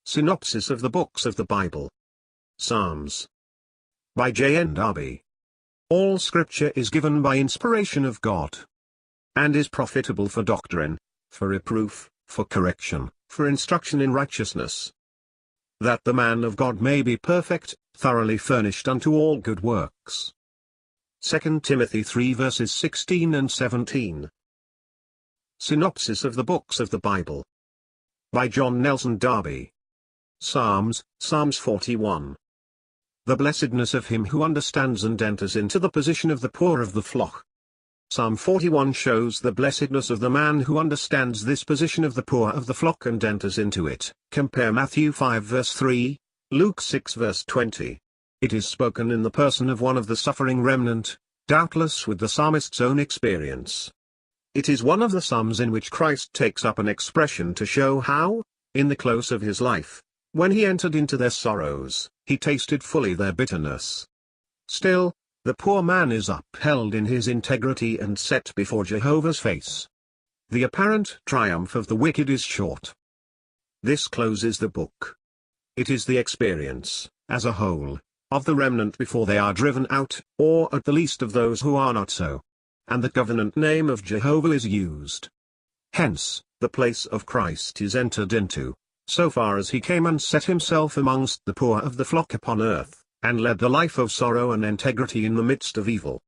Synopsis of the Books of the Bible. Psalms. By JND Darby. All Scripture is given by inspiration of God, and is profitable for doctrine, for reproof, for correction, for instruction in righteousness, that the man of God may be perfect, thoroughly furnished unto all good works. 2 Timothy 3 verses 16 and 17. Synopsis of the Books of the Bible. By John Nelson Darby. Psalms 41. The blessedness of him who understands and enters into the position of the poor of the flock. Psalm 41 shows the blessedness of the man who understands this position of the poor of the flock and enters into it. Compare Matthew 5 verse 3, Luke 6 verse 20. It is spoken in the person of one of the suffering remnant, doubtless with the psalmist's own experience. It is one of the psalms in which Christ takes up an expression to show how, in the close of his life, when he entered into their sorrows, he tasted fully their bitterness. Still, the poor man is upheld in his integrity and set before Jehovah's face. The apparent triumph of the wicked is short. This closes the book. It is the experience, as a whole, of the remnant before they are driven out, or at the least of those who are not so. And the covenant name of Jehovah is used. Hence, the place of Christ is entered into, so far as he came and set himself amongst the poor of the flock upon earth, and led the life of sorrow and integrity in the midst of evil.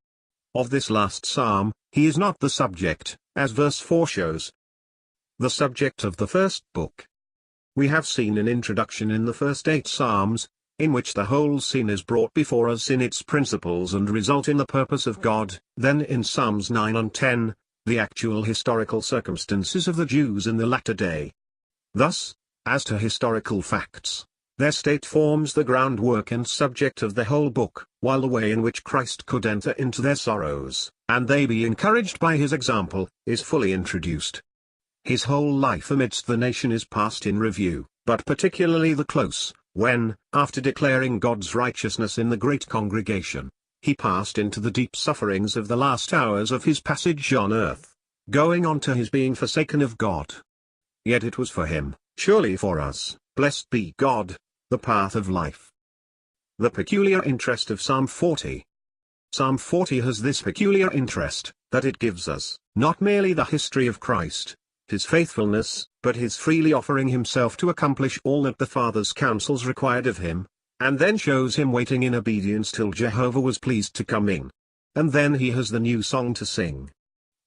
Of this last psalm, he is not the subject, as verse 4 shows. The subject of the first book. We have seen an introduction in the first 8 psalms, in which the whole scene is brought before us in its principles and result in the purpose of God. Then in Psalms 9 and 10, the actual historical circumstances of the Jews in the latter day. Thus, as to historical facts, their state forms the groundwork and subject of the whole book, while the way in which Christ could enter into their sorrows, and they be encouraged by his example, is fully introduced. His whole life amidst the nation is passed in review, but particularly the close, when, after declaring God's righteousness in the great congregation, he passed into the deep sufferings of the last hours of his passage on earth, going on to his being forsaken of God. Yet it was for him, surely for us, blessed be God, the path of life. The peculiar interest of Psalm 40. Psalm 40 has this peculiar interest, that it gives us, not merely the history of Christ, his faithfulness, but his freely offering himself to accomplish all that the Father's counsels required of him, and then shows him waiting in obedience till Jehovah was pleased to come in. And then he has the new song to sing.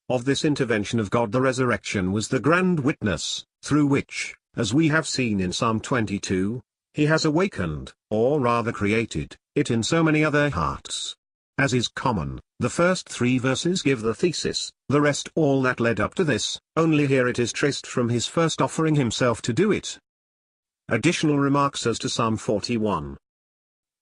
Of this intervention of God the resurrection was the grand witness, through which, as we have seen in Psalm 22, he has awakened, or rather created, it in so many other hearts. As is common, the first 3 verses give the thesis, the rest all that led up to this, only here it is traced from his first offering himself to do it. Additional remarks as to Psalm 41.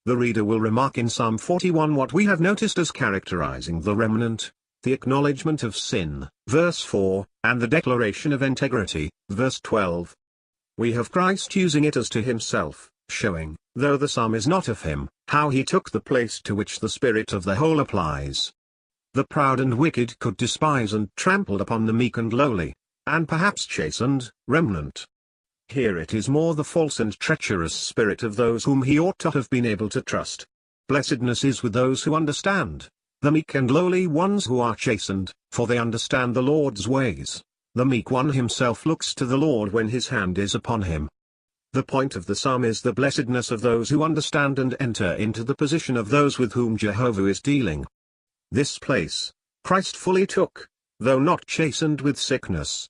The reader will remark in Psalm 41 what we have noticed as characterizing the remnant, the acknowledgement of sin, verse 4, and the declaration of integrity, verse 12. We have Christ using it as to himself, showing, though the psalm is not of him, how he took the place to which the spirit of the whole applies. The proud and wicked could despise and trample upon the meek and lowly, and perhaps chastened, remnant. Here it is more the false and treacherous spirit of those whom he ought to have been able to trust. Blessedness is with those who understand, the meek and lowly ones who are chastened, for they understand the Lord's ways. The meek one himself looks to the Lord when his hand is upon him. The point of the psalm is the blessedness of those who understand and enter into the position of those with whom Jehovah is dealing. This place, Christ fully took, though not chastened with sickness,